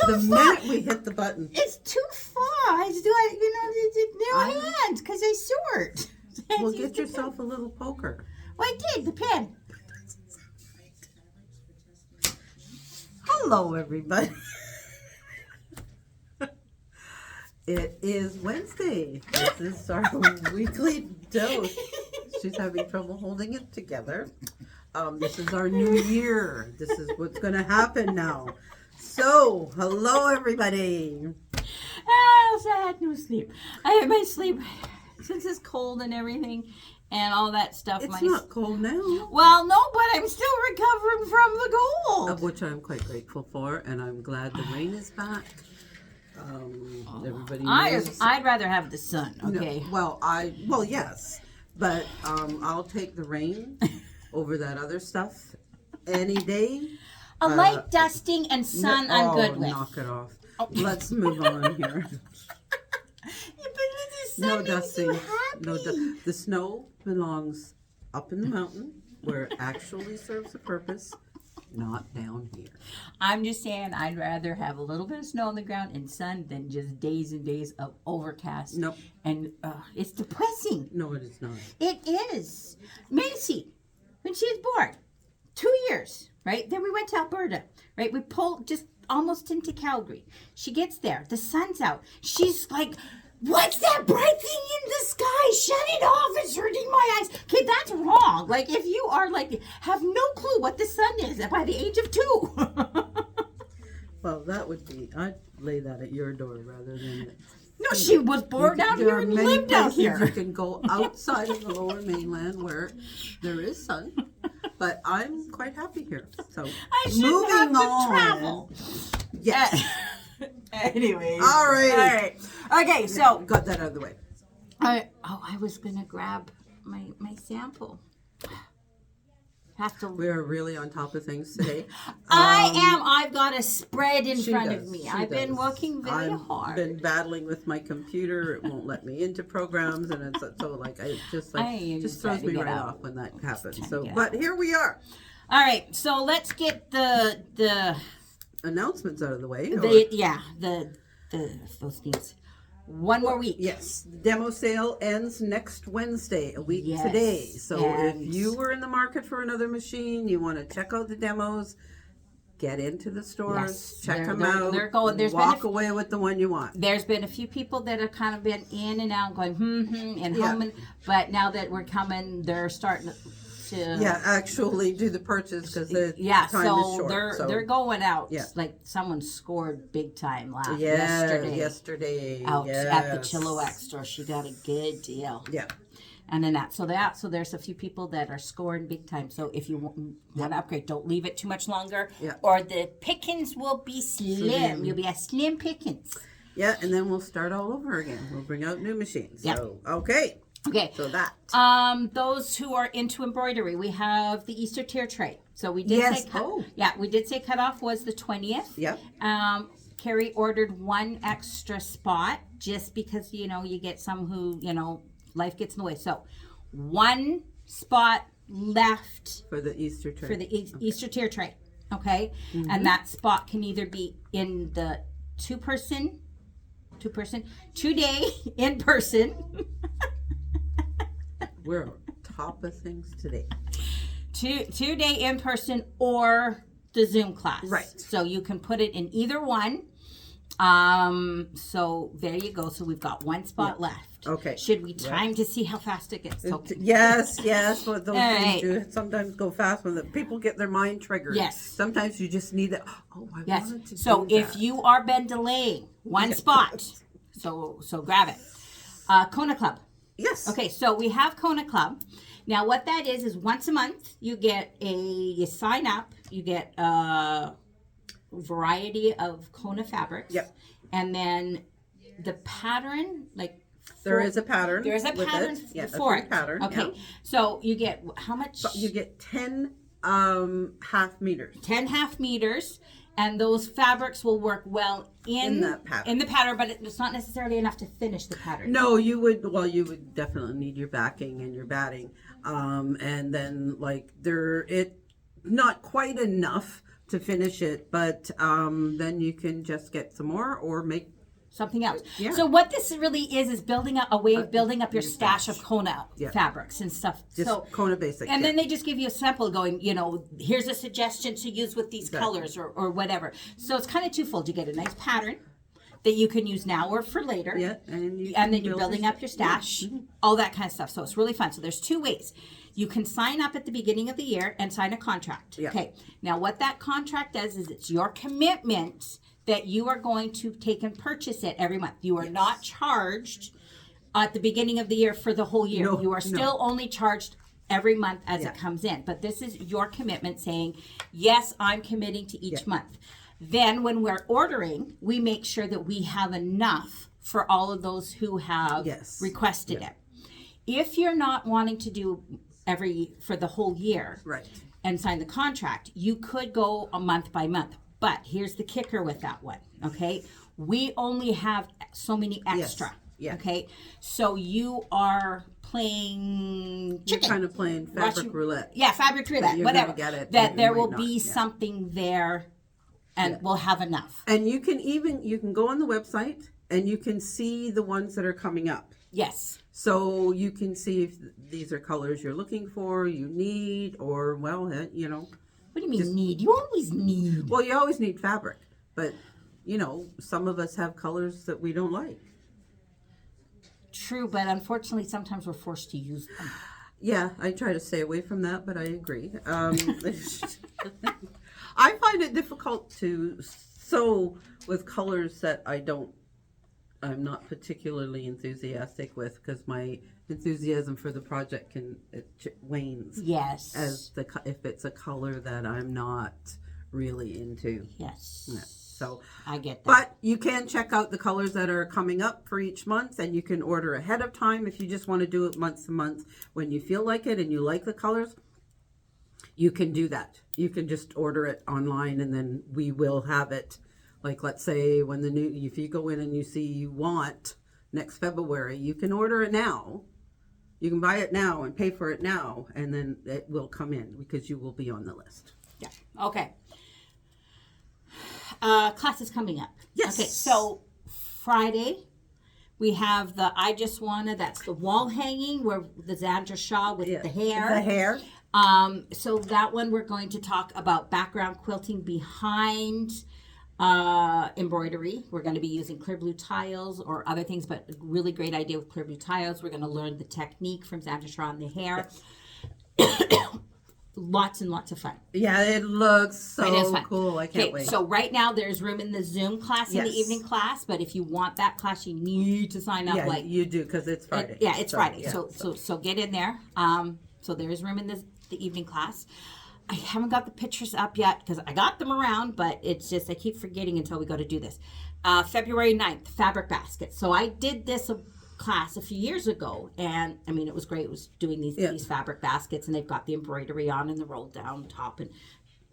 the minute we hit the button. It's too far. I do no hands because they're short. Well, get yourself a little poker. Well, I did, the pen. Hello, everybody. It is Wednesday. This is our weekly dose. She's having trouble holding it together. This is our new year. This is what's going to happen now. So, hello, everybody. I had no sleep. I had my sleep since it's cold and everything and all that stuff. It's not cold now. Well, no, but I'm still recovering from the cold. Of which I'm quite grateful for, and I'm glad the rain is back. Everybody knows. I'd rather have the sun, okay? No, well, yes, but I'll take the rain over that other stuff any day. A light dusting and sun I'm good with. Knock it off. Oh. Let's move on here. No dusting. No the snow belongs up in the mountain where it actually serves a purpose, not down here. I'm just saying I'd rather have a little bit of snow on the ground and sun than just days and days of overcast. Nope. And it's depressing. No, it is not. It is. Macy, when she was born, 2 years, right? Then we went to Alberta, right? We pulled just almost into Calgary. She gets there. The sun's out. She's like, what's that bright thing in the sky? Shut it off. It's hurting my eyes. Okay, that's wrong. Like, if you are like, have no clue what the sun is by the age of 2. Well, that would be, I'd lay that at your door rather than at... No, she was born down here and lived down here. You can go outside of the lower mainland where there is sun, but I'm quite happy here. So, I shouldn't have to travel. Yes. Anyways. All right. Okay, so got that out of the way. I was gonna grab my sample. We're really on top of things today. I am. I've got a spread in front of me. I've been working very hard. I've been battling with my computer. It won't let me into programs, and it's so like it just throws me right off when that happens. So, but here we are. All right. So let's get the announcements out of the way. Those things. One more week. Yes. The demo sale ends next Wednesday, a week today. So if you were in the market for another machine, you want to check out the demos, get into the stores, check them out, walk away with the one you want. There's been a few people that have kind of been in and out going, and home. But now that we're coming, they're starting to... actually do the purchase because the time is short. They're going out. Yeah. Like someone scored big time yesterday out at the Chilliwack store. She got a good deal. Yeah. And then so there's a few people that are scoring big time. So if you want to upgrade, don't leave it too much longer, or the pickings will be slim. You'll be a slim pickings. Yeah, and then we'll start all over again. We'll bring out new machines. Yeah. So, okay. So that. Those who are into embroidery, we have the Easter tier tray. So we did say we did say cutoff was the 20th. Yep. Carrie ordered one extra spot just because you get some who life gets in the way. So one spot left for the Easter tray. Easter tier tray. Okay, and that spot can either be in the two day in person. We're on top of things today. 2 day in person or the Zoom class. Right. So you can put it in either one. So there you go. So we've got one spot left. Okay. Should we time to see how fast it gets? Okay. Yes. Well, those things do sometimes go fast when the people get their mind triggered. Yes. Sometimes you just need that. Oh, I wanted to So do if that. you are been delaying one spot, so grab it. Kona Club. Yes. Okay, so we have Kona Club. Now, what that is once a month you sign up, you get a variety of Kona fabrics. Yep. And then the pattern, there is a pattern. There is a pattern for it. Pattern. Okay. Yeah. So you get how much? You get 10 half meters. 10 half meters. And those fabrics will work well in the pattern, but it's not necessarily enough to finish the pattern. No, you would definitely need your backing and your batting. And then not quite enough, to finish it, but then you can just get some more or make something else. Yeah. So what this really is building up a way of building up your stash of Kona Yeah. fabrics and stuff. just So Kona basic. and then they just give you a sample going, here's a suggestion to use with these colors or whatever. So it's kind of twofold. You get a nice pattern that you can use now or for later. Yeah, and then you're building up your stash, all that kind of stuff. So it's really fun. So there's two ways. You can sign up at the beginning of the year and sign a contract. Yeah. Okay. Now what that contract does is it's your commitment that you are going to take and purchase it every month. You are not charged at the beginning of the year for the whole year. No, you are still only charged every month as Yeah. it comes in. But this is your commitment saying, yes, I'm committing to each month. Then when we're ordering, we make sure that we have enough for all of those who have Yes. requested it. If you're not wanting to do for the whole year Right. and sign the contract, you could go a month by month. But here's the kicker with that one, okay? We only have so many extra, Yeah. okay? So you are playing You're chicken. kind of playing fabric roulette. Yeah, fabric roulette, you're whatever. gonna get it, that and there you will might be not, yeah. something there and we'll have enough. And you can go on the website and you can see the ones that are coming up. Yes. So you can see if these are colors you're looking for, you need, or well, What do you mean need? You always need. Well, you always need fabric, but some of us have colors that we don't like. True, but unfortunately sometimes we're forced to use them. Yeah, I try to stay away from that, but I agree. I find it difficult to sew with colors that I'm not particularly enthusiastic with, because my enthusiasm for the project wanes. Yes. If it's a color that I'm not really into. Yes. Yeah, so I get that. But you can check out the colors that are coming up for each month, and you can order ahead of time if you just want to do it month to month. When you feel like it and you like the colors, you can do that. You can just order it online, and then we will have it. Like, let's say if you go in and you see you want next February, you can order it now. You can buy it now and pay for it now, and then it will come in because you will be on the list. Yeah. Okay. Class is coming up. Yes. Okay, so Friday we have the I Just Wanna, that's the wall hanging where the Zandra Shaw with the hair. The hair. So that one we're going to talk about background quilting behind embroidery. We're going to be using clear blue tiles or other things, but a really great idea with clear blue tiles. We're going to learn the technique from Zandra Shaw on the hair. Yes. Lots and lots of fun. Yeah, it looks so fun. cool. I can't wait. So right now there's room in the Zoom class, in the Yes. evening class, but if you want that class, you need to sign up. Yeah, you do, because it's Friday. It's Friday. Yeah, So get in there. So there is room in the evening class. I haven't got the pictures up yet because I got them around, but it's just I keep forgetting until we go to do this. February 9th, fabric basket. So I did this class a few years ago, and I mean it was great. It was doing these fabric baskets, and they've got the embroidery on and the roll down top and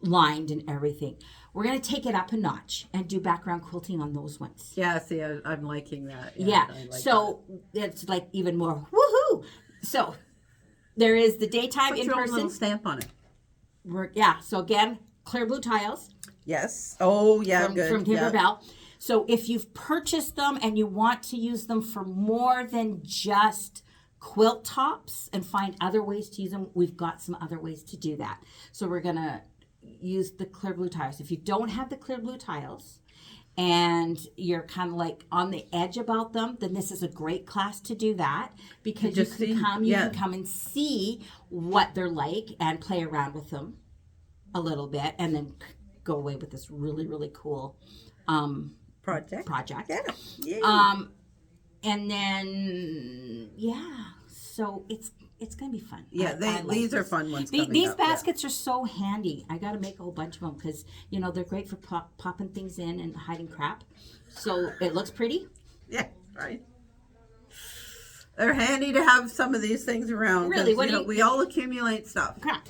lined and everything. We're going to take it up a notch and do background quilting on those ones. Yeah, see, I'm liking that. Yeah. I like So it's like even more woohoo. So there is the daytime Put in your own person. little stamp on it. So again, clear blue tiles. Yes. Oh, yeah, good. From yeah. Timberbell. So if you've purchased them and you want to use them for more than just quilt tops and find other ways to use them, we've got some other ways to do that. So we're going to use the clear blue tiles. If you don't have the clear blue tiles and you're kind of like on the edge about them, then this is a great class to do that, because you can come and see what they're like and play around with them a little bit, and then go away with this really, really cool project. Yeah. And then so it's gonna be fun. Yeah, these are fun ones. These baskets are so handy. I got to make a whole bunch of them because they're great for popping things in and hiding crap. So it looks pretty. Yeah, right. They're handy to have some of these things around. Really, we all accumulate stuff. Crap.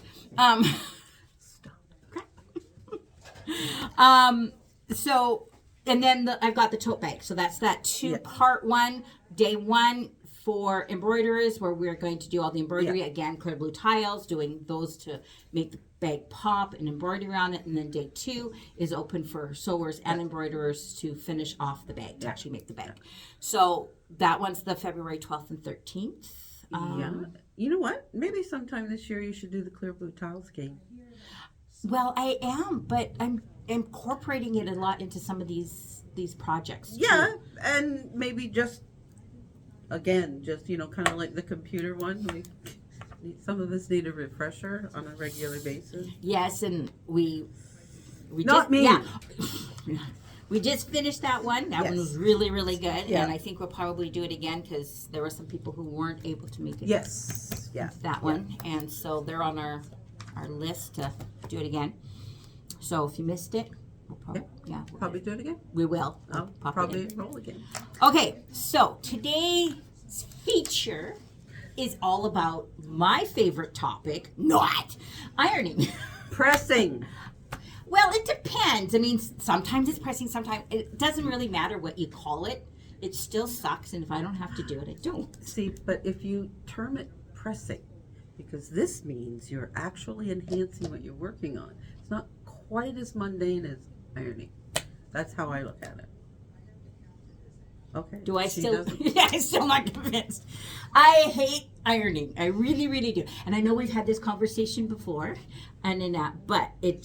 So, and then I've got the tote bag. So that's that part one, day one for embroiderers, where we're going to do all the embroidery. Again, clear blue tiles, doing those to make the bag pop and embroidery on it, and then day 2 is open for sewers and embroiderers to finish off the bag, to actually make the bag. So that one's the February 12th and 13th. Yeah. You know what? Maybe sometime this year you should do the clear blue tiles game. Well, I am, but I'm incorporating it a lot into some of these projects. Yeah, too. and maybe just kind of like the computer one. Some of us need a refresher on a regular basis. Yes, and we Not just, me. Yeah. We just finished that one. That one Yes. was really, really good. Yeah. And I think we'll probably do it again because there were some people who weren't able to make it. Yes. Yeah. That one. And so they're on our list to do it again. So if you missed it, we'll we'll Probably do it again. we will. I'll Pop it probably in. roll again. Okay, so today's feature is all about my favorite topic, not ironing. Pressing. Well, it depends. I mean, sometimes it's pressing, sometimes it doesn't really matter what you call it. It still sucks, and if I don't have to do it, I don't. See, but if you term it pressing, because this means you're actually enhancing what you're working on. It's not quite as mundane as ironing. That's how I look at it. Okay. Do I She still? doesn't. Yeah, I'm still not convinced. I hate ironing. I really, really do. And I know we've had this conversation before, and in that, but I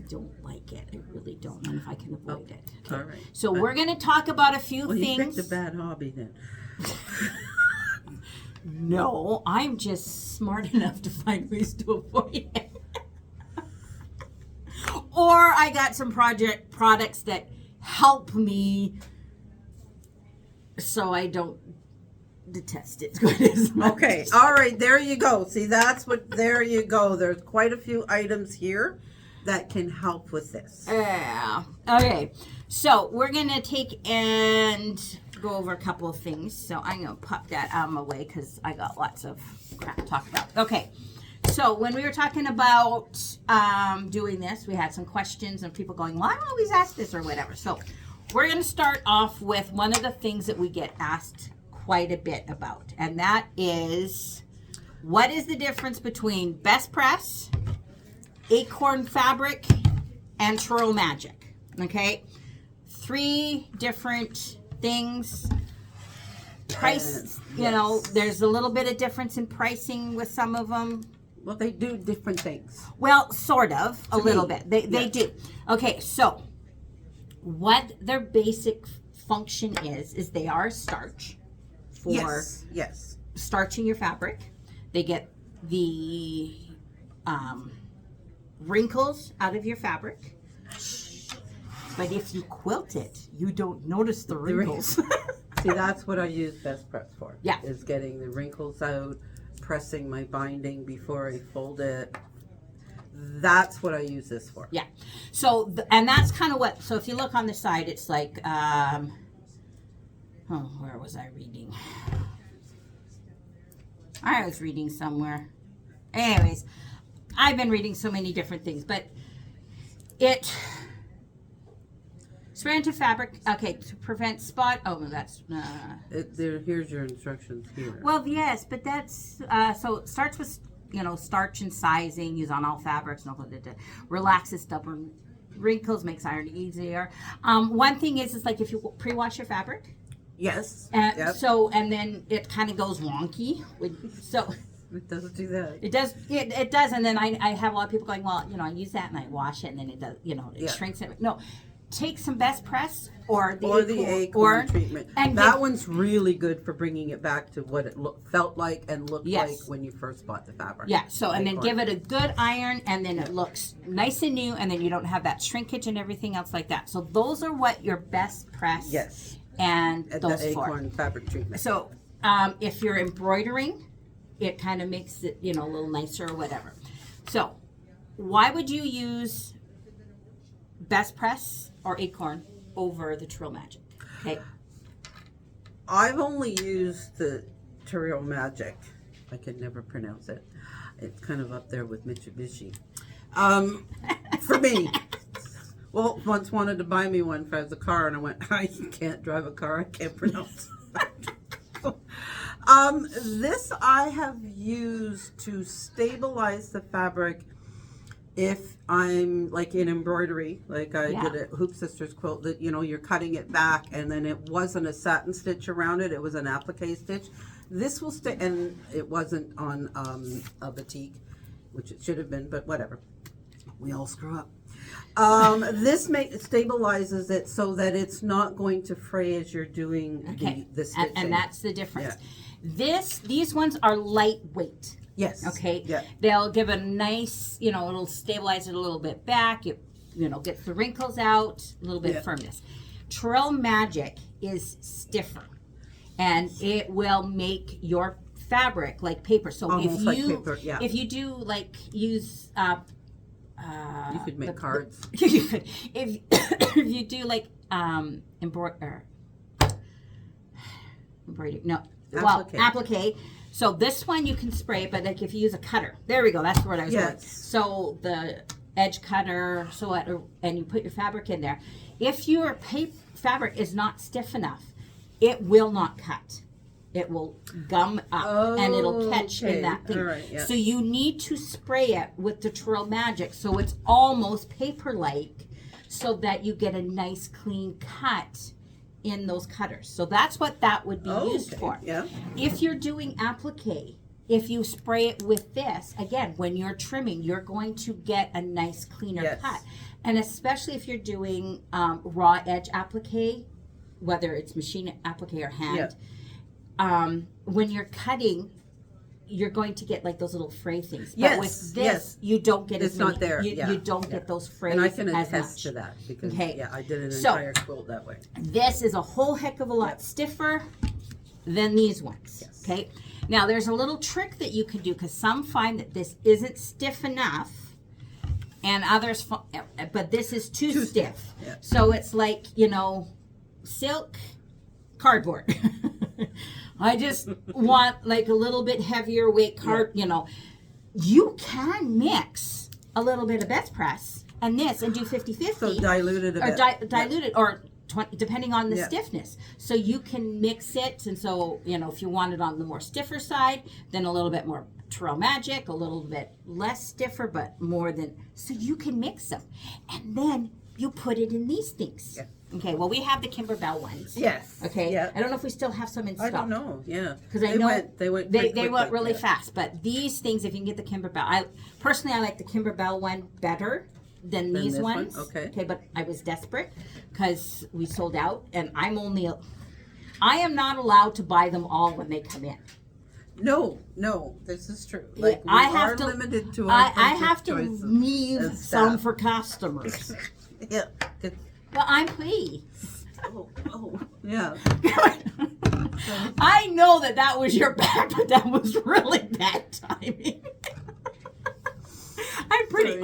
don't like it. I really don't. And if I can avoid it. Okay. All right. So we're gonna talk about a few Well, you things. picked a bad hobby then. No, I'm just smart enough to find ways to avoid it. Or I got some products that help me so I don't detest it quite as much. Okay, all right, there you go. See, there you go. There's quite a few items here that can help with this. Yeah. Okay. So we're going to take and go over a couple of things. So I'm going to pop that out of my way because I got lots of crap to talk about. Okay. So when we were talking about doing this, we had some questions and people going, well, I always ask this or whatever. So we're going to start off with one of the things that we get asked quite a bit about. And that is, what is the difference between Best Press, Acorn fabric, and Terial Magic? Okay, 3 different things. Price, there's a little bit of difference in pricing with some of them. Well, they do different things. Well, sort of, a little bit. They do. Okay, so what their basic function is they are starch for Yes. starching your fabric. They get the wrinkles out of your fabric. But if you quilt it, you don't notice the wrinkles. See, that's what I use Best Press for. Yeah. Is getting the wrinkles out, pressing my binding before I fold it. That's what I use this for. Yeah. So, and that's kind of what, so if you look on the side, it's like, where was I reading? I was reading somewhere. Anyways, I've been reading so many different things, but it spray into fabric, okay, to prevent spot, oh, no, that's, Here's your instructions here. well, yes, but that's, so it starts with, starch and sizing, use on all fabrics, relaxes stubborn wrinkles, makes ironing easier. One thing is like if you pre-wash your fabric, Yes. so, and then it kind of goes wonky, so It doesn't do that. it does, and then I have a lot of people going, well, I use that and I wash it, and then it does, it shrinks it. No, take some Best Press or the Acorn treatment. and that one's really good for bringing it back to what it felt like and looked Yes. like when you first bought the fabric. Yeah, so, and then Acorn. give it a good iron, and then it looks nice and new, and then you don't have that shrinkage and everything else like that. So those are what your Best Press Yes. and those the for. Acorn fabric treatment. So if you're embroidering, it kind of makes it, a little nicer or whatever. So why would you use Best Press or Acorn over the Terial Magic? Okay. I've only used the Terial Magic. I can never pronounce it. It's kind of up there with Mitsubishi. For me. Well, once wanted to buy me one for the car, and I went, I can't drive a car. I can't pronounce it. This I have used to stabilize the fabric if I'm like in embroidery, like I did a Hoop Sisters quilt that, you know, you're cutting it back and then it wasn't a satin stitch around it, it was an applique stitch. This will stay, and it wasn't on a batik, which it should have been, but whatever. We all screw up. This stabilizes it so that it's not going to fray as you're doing the stitching. And that's the difference. Yeah. These ones are lightweight. Yes. Okay. Yeah. They'll give a nice, you know, it'll stabilize it a little bit back. It, you know, gets the wrinkles out, a little bit of firmness. Terial Magic is stiffer, and it will make your fabric like paper. So almost if you like paper, if you do like use you could make cards. You could if you do like embroidery. No, applique. So this one you can spray, but like if you use a cutter, there we go. That's the word I was going. So the edge cutter, and you put your fabric in there. If your fabric is not stiff enough, it will not cut. It will gum up and it'll catch in that thing. Right, so you need to spray it with the Terial Magic so it's almost paper-like, so that you get a nice clean cut in those cutters. So that's what that would be used for. Yeah. If you're doing applique, if you spray it with this, again, when you're trimming, you're going to get a nice cleaner cut. And especially if you're doing raw edge applique, whether it's machine applique or hand, when you're cutting, you're going to get like those little fray things. But with this, you don't get as many. It's not there. You don't get those frays as much. And I can attest to that because I did an entire quilt that way. This is a whole heck of a lot stiffer than these ones. Yes. Okay. Now there's a little trick that you can do, because some find that this isn't stiff enough, and others, but this is too stiff. Yeah. So it's like, you know, silk, cardboard. I just want like a little bit heavier weight you know. You can mix a little bit of Best Press and this and do 50-50. So dilute it a bit. Dilute it, or 20, depending on the stiffness. So you can mix it, and so, you know, if you want it on the more stiffer side, then a little bit more Terial Magic, a little bit less stiffer, but more than, so you can mix them. And then you put it in these things. Yeah. Okay, well, we have the Kimberbell ones. Yes. Okay. Yeah. I don't know if we still have some in stock. I don't know. Yeah. Because I know they went really fast. But these things, if you can get the Kimberbell, I like the Kimberbell one better than these ones. Okay. Okay, but I was desperate because we sold out, and I am not allowed to buy them all when they come in. No, this is true. Like, I have to limited to our I have to leave some for customers. Yeah. Well, I'm pleased. Yeah. I know that was your bad, but that was really bad timing. I'm pretty.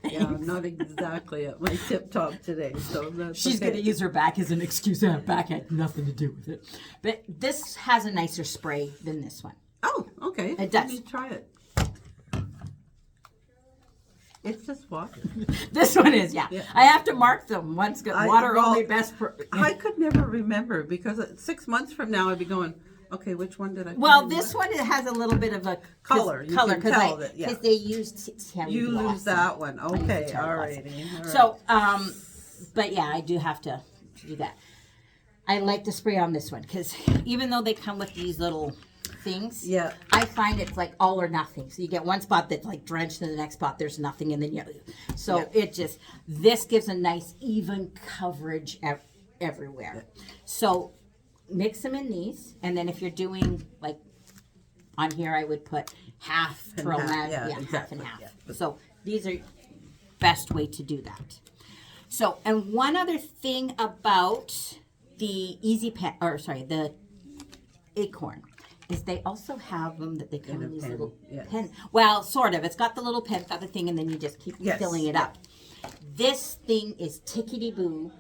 Yeah, I'm not exactly at my tip top today, so she's going to use her back as an excuse. Her back had nothing to do with it. But this has a nicer spray than this one. Oh, okay. It does. Let me try it. It's just water. This one is, yeah. I have to mark them. One's got water only best for. I could never remember, because 6 months from now I'd be going, okay, which one did I? Well, this one, it has a little bit of a color. Because they used. You lose that one. Okay, all righty. So, but yeah, I do have to do that. I like to spray on this one because even though they come with these little things, I find it's like all or nothing. So you get one spot that's like drenched, and the next spot there's nothing, and then it just, this gives a nice even coverage everywhere. So mix them in these, and then if you're doing like on here, I would put half Terial Magic, half and half. So these are best way to do that. So, and one other thing about the the Acorn is they also have them that they come in these little pen. Well, sort of. It's got the little pen, got the thing, and then you just keep filling it up. This thing is tickety-boo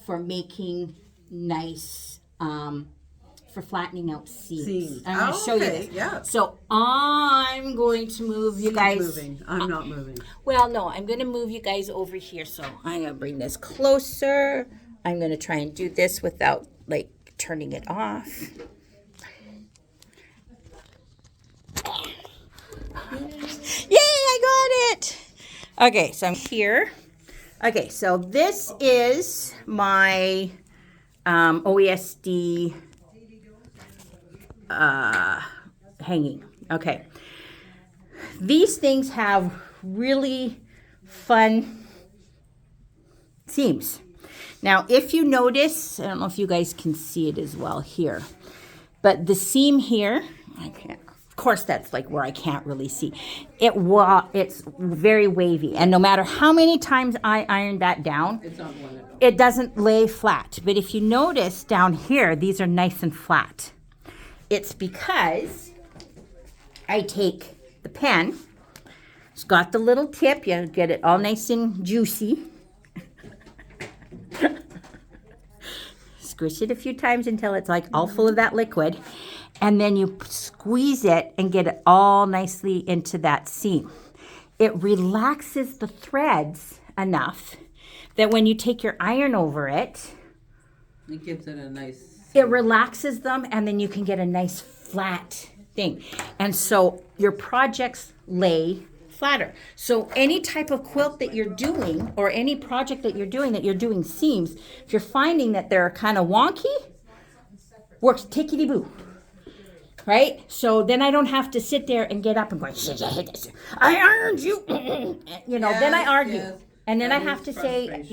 for making nice, for flattening out seams. I'm going to show you this. Yeah. So I'm going to move you guys. Moving. I'm not moving. Well, no, I'm going to move you guys over here. So I'm going to bring this closer. I'm going to try and do this without like turning it off. Yay, I got it. Okay, so I'm here. Okay, so this is my OESD hanging. Okay. These things have really fun seams. Now, if you notice, I don't know if you guys can see it as well here, but the seam here, I can't. Of course, that's like where I can't really see. It's very wavy, and no matter how many times I iron that down, it doesn't lay flat. But if you notice down here, these are nice and flat. It's because I take the pen. It's got the little tip. You get it all nice and juicy. Squish it a few times until it's like all full of that liquid. And then you squeeze it and get it all nicely into that seam. It relaxes the threads enough that when you take your iron over it, it gives it a nice... It relaxes them, and then you can get a nice flat thing. And so your projects lay flatter. So any type of quilt that you're doing, or any project that you're doing seams, if you're finding that they're kind of wonky, works tickety-boo. Right? So then I don't have to sit there and get up and go, I ironed you. You know, then I argue. Yes. And then I have to say,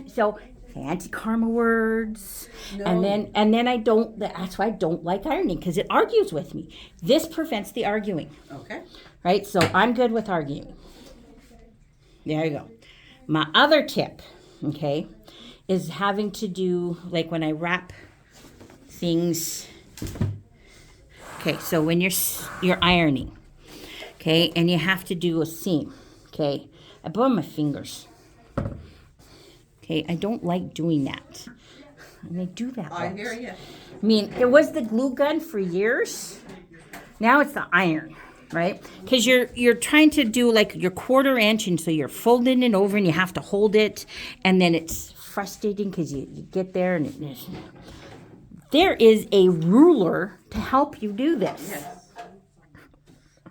so anti-karma words. No. And then I don't, that's why I don't like ironing, because it argues with me. This prevents the arguing. Okay. Right? So I'm good with arguing. There you go. My other tip, okay, is having to do, like when I wrap things. Okay, so when you're ironing, okay, and you have to do a seam, okay, I burn my fingers. Okay, I don't like doing that. And I do that. I hear you. I mean, it was the glue gun for years. Now it's the iron, right? Because you're trying to do like your 1/4 inch, and so you're folding it over, and you have to hold it, and then it's frustrating because you get there and there is a ruler to help you do this. Yes.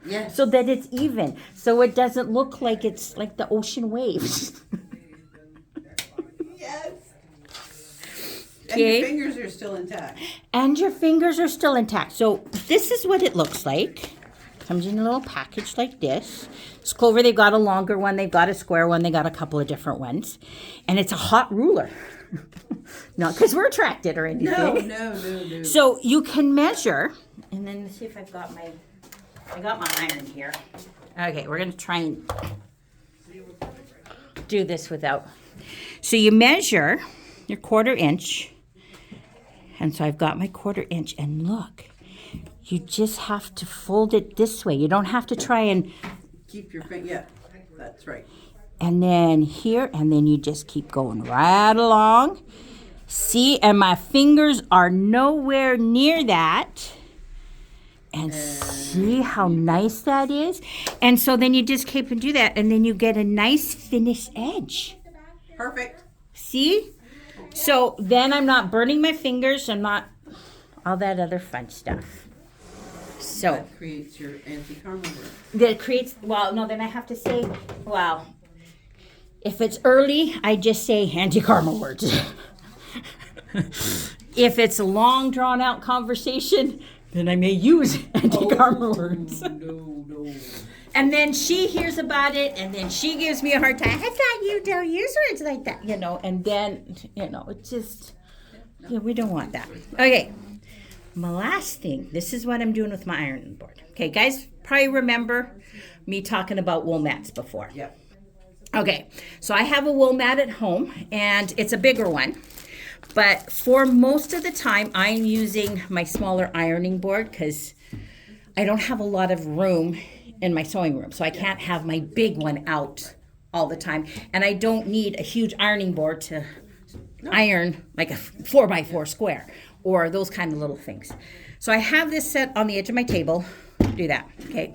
Yes. So that it's even. So it doesn't look like it's like the ocean waves. Yes. Okay. And your fingers are still intact. And your fingers are still intact. So this is what it looks like. Comes in a little package like this. It's Clover, they've got a longer one, they've got a square one, they got a couple of different ones. And it's a hot ruler. Not because we're attracted or anything. No. So you can measure, and then let's see if I got my iron here. Okay, we're gonna try and do this without. So you measure your 1/4 inch, and so I've got my 1/4 inch, and look, you just have to fold it this way. You don't have to try and keep your finger. Yeah, that's right. And then here, and then you just keep going right along. See, and my fingers are nowhere near that. And see how nice that is? And so then you just keep and do that, and then you get a nice finished edge. Perfect. See? So then I'm not burning my fingers. I'm not all that other fun stuff. So that creates your anti-karma word. That creates, well, no, then I have to say, well, if it's early, I just say anti-karma words. If it's a long, drawn-out conversation, then I may use anti-karma words. No. And then she hears about it, and then she gives me a hard time. I thought you don't use words like that, and then, it's just, we don't want that. Okay, my last thing, this is what I'm doing with my ironing board. Okay, guys, probably remember me talking about wool mats before. Yep. Okay, so I have a wool mat at home, and it's a bigger one. But for most of the time, I'm using my smaller ironing board because I don't have a lot of room in my sewing room. So I can't have my big one out all the time. And I don't need a huge ironing board to iron like a 4x4 square or those kind of little things. So I have this set on the edge of my table. Do that, okay?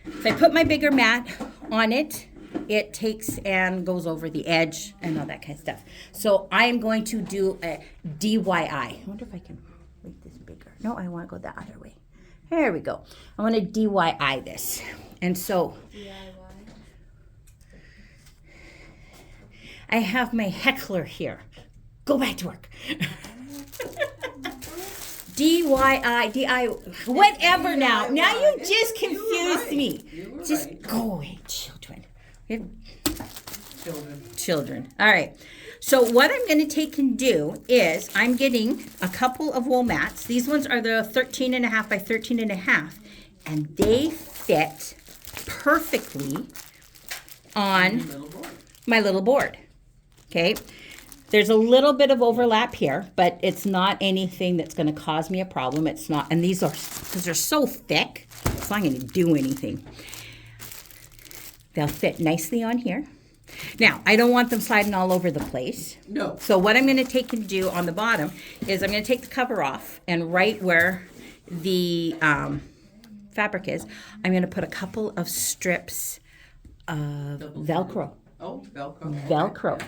If I put my bigger mat on it, it takes and goes over the edge and all that kind of stuff. So I'm going to do a DIY. I wonder if I can make this bigger. No, I want to go the other way. There we go. I want to DIY this. And so I have my heckler here. Go back to work. DIY, whatever now. Now you just confused me. Just go away, children. Children. All right. So what I'm going to take and do is I'm getting a couple of wool mats. These ones are the 13.5 by 13.5, and they fit perfectly on my little board. Okay. There's a little bit of overlap here, but it's not anything that's going to cause me a problem. It's not, and these are, because they're so thick, it's not going to do anything. They'll fit nicely on here. Now, I don't want them sliding all over the place. No. So what I'm going to take and do on the bottom is I'm going to take the cover off, and right where the fabric is, I'm going to put a couple of strips of Velcro. Oh, Velcro. Velcro.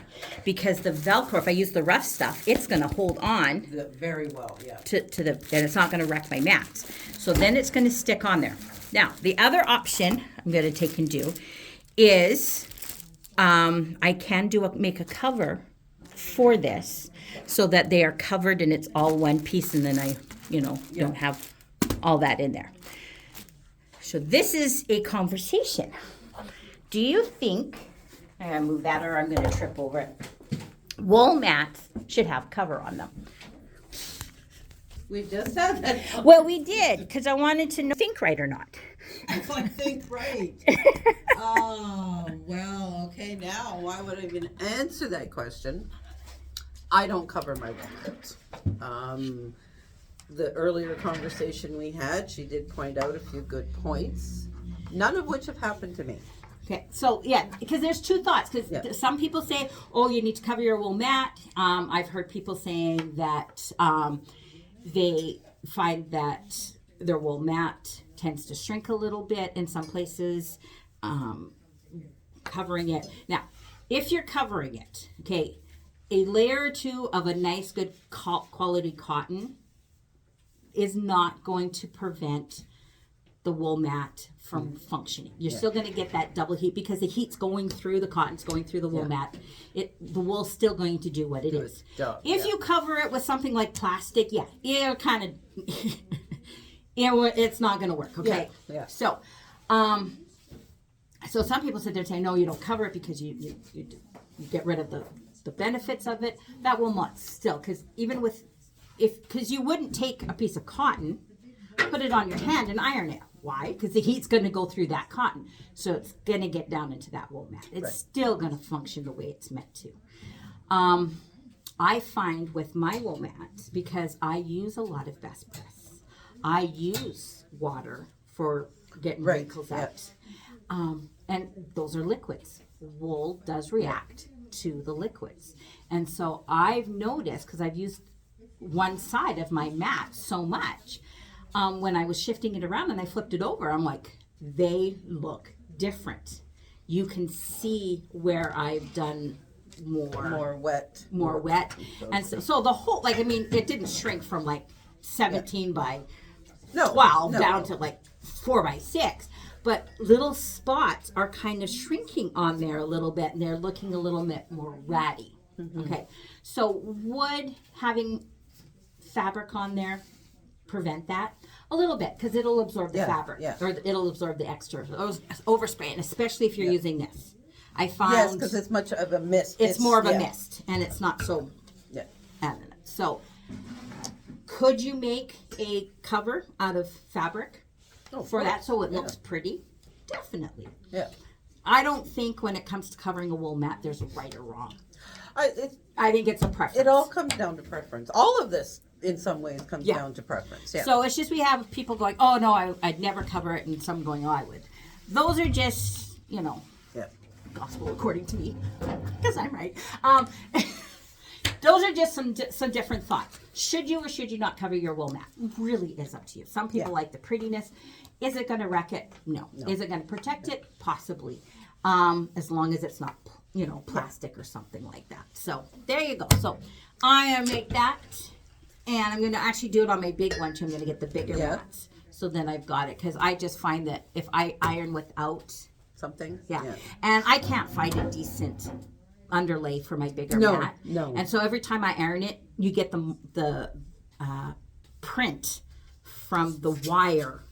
Because the Velcro, if I use the rough stuff, it's going to hold on Very well, yeah. to the, and it's not going to wreck my mats. So then it's going to stick on there. Now, the other option I'm going to take and do is I can make a cover for this so that they are covered and it's all one piece, and then I, don't have all that in there. So this is a conversation. Do you think, I'm going to move that or I'm going to trip over it, wool mats should have cover on them? We just said that. Well, we did, because I wanted to know, think right or not. I think right. Oh, well, okay, now, why would I even answer that question? I don't cover my blankets. The earlier conversation we had, she did point out a few good points, none of which have happened to me. Okay, so yeah, because there's two thoughts. Because some people say, "Oh, you need to cover your wool mat." I've heard people saying that they find that their wool mat tends to shrink a little bit in some places. Covering it now, if you're covering it, okay, a layer or two of a nice, good quality cotton is not going to prevent the wool mat from functioning. You're still going to get that double heat because the heat's going through the cotton's going through the wool mat. The wool's still going to do what it is. If you cover it with something like plastic, it'll kind of it's not going to work. Okay. Yeah. So, so some people said they're saying no, you don't cover it because you get rid of the benefits of it. That will not still, because even with because you wouldn't take a piece of cotton, put it on your hand and iron it. Why? Because the heat's going to go through that cotton. So it's going to get down into that wool mat. It's still going to function the way it's meant to. I find with my wool mats, because I use a lot of best press, I use water for getting wrinkles out. And those are liquids. Wool does react to the liquids. And so I've noticed, because I've used one side of my mat so much, when I was shifting it around and I flipped it over, I'm like, they look different. You can see where I've done more wet. And so the whole, it didn't shrink from 17 by 12 down to 4 by 6. But little spots are kind of shrinking on there a little bit, and they're looking a little bit more ratty. Okay, so would having fabric on there prevent that? A little bit, because it'll absorb the fabric, or it'll absorb the extra overspray, and especially if you're using this. I find because it's much of a mist. It's more of a mist, and it's not so adamant. So, could you make a cover out of fabric for that so it looks pretty? Definitely. Yeah. I don't think when it comes to covering a wool mat, there's a right or wrong. I think it's a preference. It all comes down to preference. All of this, in some ways, comes down to preference. Yeah. So it's just we have people going, oh, no, I'd never cover it, and some going, oh, I would. Those are just, gospel according to me, because I'm right. Those are just some different thoughts. Should you or should you not cover your wool mat? Really is up to you. Some people like the prettiness. Is it going to wreck it? No. Is it going to protect it? Possibly. As long as it's not, plastic or something like that. So there you go. So I'm going to make that, and I'm going to actually do it on my big one too. I'm going to get the bigger mats. So then I've got it, because I just find that if I iron without, Something. yeah, and I can't find a decent underlay for my bigger mat. No. And so every time I iron it, you get the print from the wire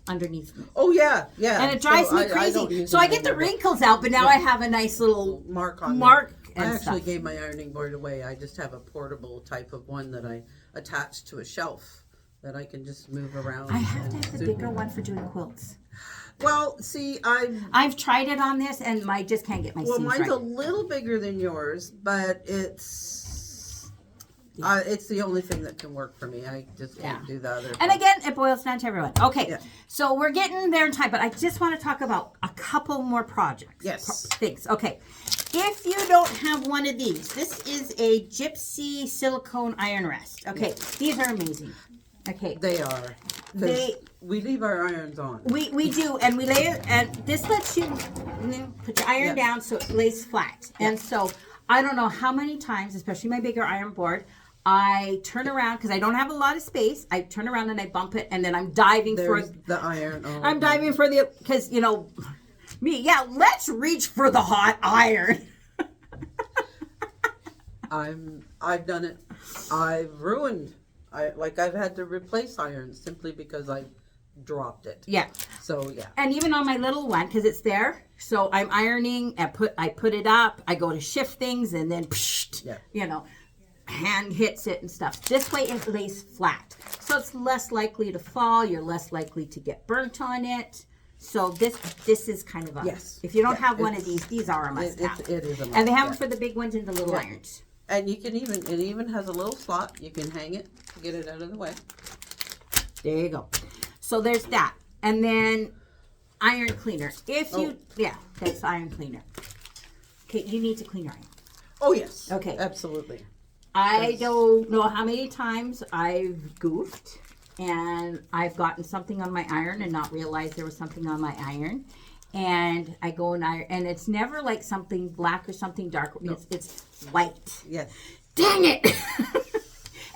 underneath me. Oh yeah. And it drives me crazy. So I get the wrinkles out, but now I have a nice little mark on mark. I And actually stuff. gave my ironing board away. I just have a portable type of one that I attach to a shelf that I can just move around. I have to and have the suit bigger me. one for doing quilts. Well, see, I've tried it on this, and I just can't get my seams mine's right. a little bigger than yours, but it's the only thing that can work for me. I just can't do the other. And again, it boils down to everyone. Okay, Yeah. so we're getting there in time, but I just want to talk about a couple more projects. Yes. Things. Okay. If you don't have one of these, this is a gypsy silicone iron rest. Okay, these are amazing. Okay. They are. We leave our irons on. We do, and we lay it, and this lets you put your iron down so it lays flat. And so I don't know how many times, especially my bigger iron board, I turn around because I don't have a lot of space. I turn around and I bump it, and then I'm diving There's the iron. Oh, I'm diving for the, because me. Yeah, let's reach for the hot iron. I've done it. I've ruined. I've had to replace irons simply because I dropped it. Yeah. So yeah. And even on my little one, because it's there, so I'm ironing. I put it up. I go to shift things, and then hand hits it and stuff. This way it lays flat, so it's less likely to fall. You're less likely to get burnt on it. So this is kind of a if you don't have one of these are a must have. It is a must. And they have them for the big ones and the little irons. And you can it even has a little slot. You can hang it to get it out of the way. There you go. So there's that. And then iron cleaner. If you, that's iron cleaner. Okay, you need to clean your iron. Oh, yes. Okay. Absolutely. I don't know how many times I've goofed and I've gotten something on my iron and not realized there was something on my iron. And I go and iron, and it's never like something black or something dark. No. It's white. Yes. Dang it!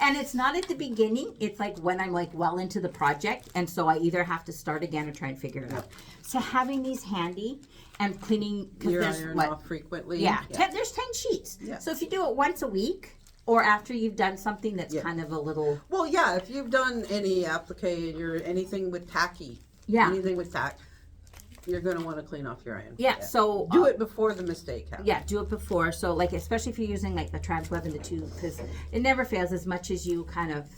And it's not at the beginning. It's like when I'm like well into the project, and so I either have to start again or try and figure it out. So having these handy and cleaning, because Your there's iron off frequently. Yeah, there's 10 sheets. Yeah. So if you do it once a week, or after you've done something that's kind of a little. Well, yeah. If you've done any applique or anything with tacky, anything with tack, you're going to want to clean off your iron. Yeah. So do it before the mistake happens. Yeah, do it before. So like, especially if you're using like the Transweb and the tube, because it never fails as much as you kind of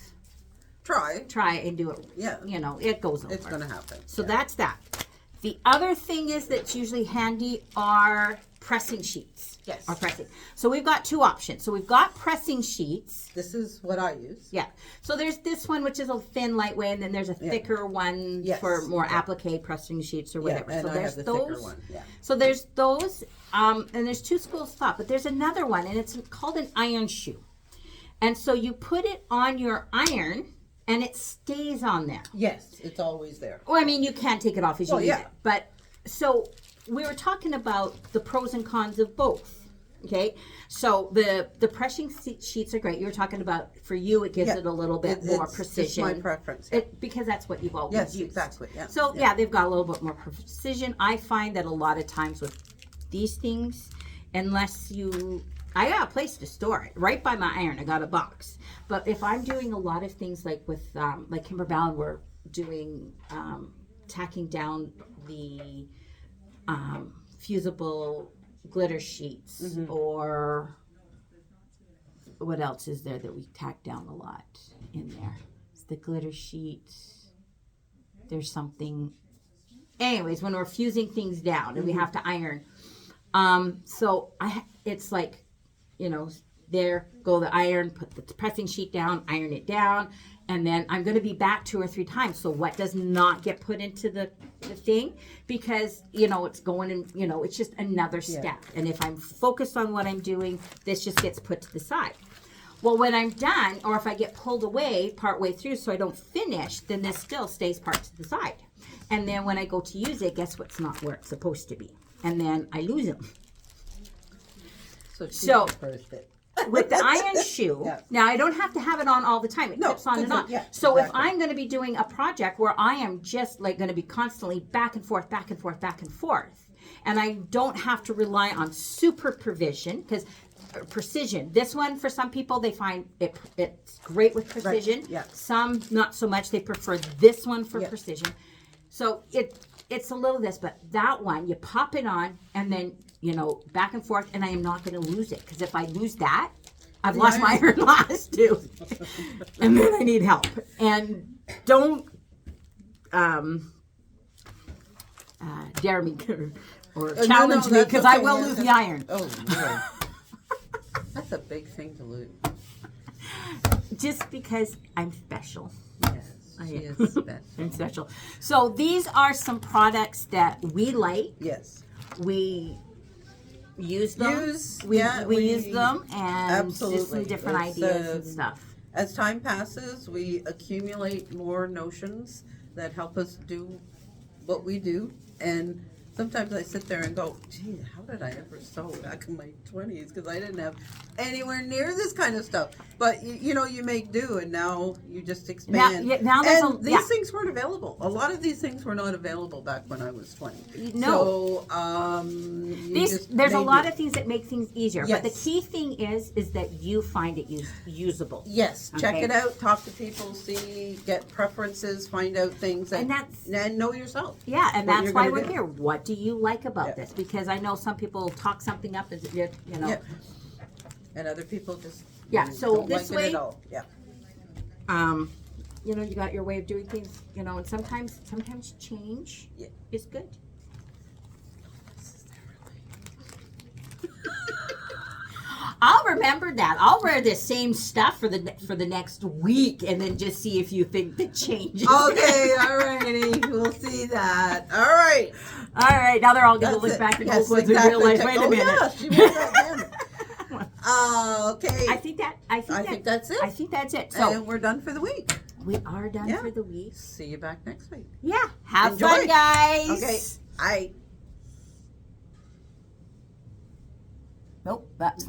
try and do it. Yeah. It goes over. It's going to happen. So that's that. The other thing is that's usually handy are pressing sheets. Yes. Or pressing. So we've got two options. So we've got pressing sheets. This is what I use. Yeah. So there's this one, which is a thin, lightweight, and then there's a thicker one for more applique pressing sheets or whatever. And so I there's have the thicker one. Yeah. So there's those, and there's two schools of thought, but there's another one, and it's called an iron shoe. And so you put it on your iron, and it stays on there. Yes, it's always there. Well, I mean, you can't take it off as you use it. But so we were talking about the pros and cons of both. Okay, so the pressing sheets are great. You were talking about, for you, it gives it a little bit more precision. It's my preference. Because that's what you've always Yes, used. exactly. Yeah. So they've got a little bit more precision. I find that a lot of times with these things, unless I got a place to store it right by my iron. I got a box. But if I'm doing a lot of things like with like Kimber Ballon, we're doing tacking down the fusible glitter sheets, or what else is there that we tack down a lot in there? It's the glitter sheets. There's something. Anyways, when we're fusing things down and we have to iron, so it's like, there go the iron, put the pressing sheet down, iron it down, and then I'm going to be back 2 or 3 times. So what does not get put into the thing? Because, it's going in, it's just another step. And if I'm focused on what I'm doing, this just gets put to the side. Well, when I'm done, or if I get pulled away partway through so I don't finish, then this still stays part to the side. And then when I go to use it, guess what's not where it's supposed to be? And then I lose them. So prefers it. But with the iron shoe, Yeah. now I don't have to have it on all the time. It No, clips on and on. yeah, So exactly. if I'm going to be doing a project where I am just like going to be constantly back and forth, back and forth, back and forth, and I don't have to rely on super precision, because precision. This one, for some people, they find it's great with precision. Right, yeah. Some not so much. They prefer this one for Yeah. precision. So it's a little this, but that one you pop it on and then back and forth, and I am not going to lose it, because if I lose that, I've lost my iron last too, and then I need help. And don't dare me or challenge me, that's because I okay, will yeah, lose the that's- iron. Oh, no. That's a big thing to lose. Just because I'm special. Yes, she is special. I'm special. So these are some products that we like. Yes. We use them. We use them and just some absolutely. different It's, ideas and stuff. As time passes, we accumulate more notions that help us do what we do. And sometimes I sit there and go, gee, how did I ever sew back in my 20s? Because I didn't have anywhere near this kind of stuff. But, you make do, and now you just expand. Now there's and these things weren't available. A lot of these things were not available back when I was 20. No. So, There's a lot of things that make things easier. Yes. But the key thing is that you find it usable. Yes, check Okay. it out, talk to people, see, get preferences, find out things, And know yourself. Yeah, and what that's you're why gonna we're do. here. What do you like about Yeah. this? Because I know some people talk something up as Yeah. And other people just So don't this like it way, at all. Yeah. you got your way of doing things, and sometimes change Yeah. is good. I'll remember that. I'll wear the same stuff for the next week, and then just see if you think the change. Okay, all righty. We'll see that. All right. All right, now they're all going to That's look it. back at Yes, old ones exactly. and realize, wait a Oh, minute. yeah, she wore that then. Okay. I think that's it. I think that's it. So And we're done for the week. we are done Yeah. for the week. See you back next week. Yeah. Have Enjoy. fun, guys. Okay. Nope. That's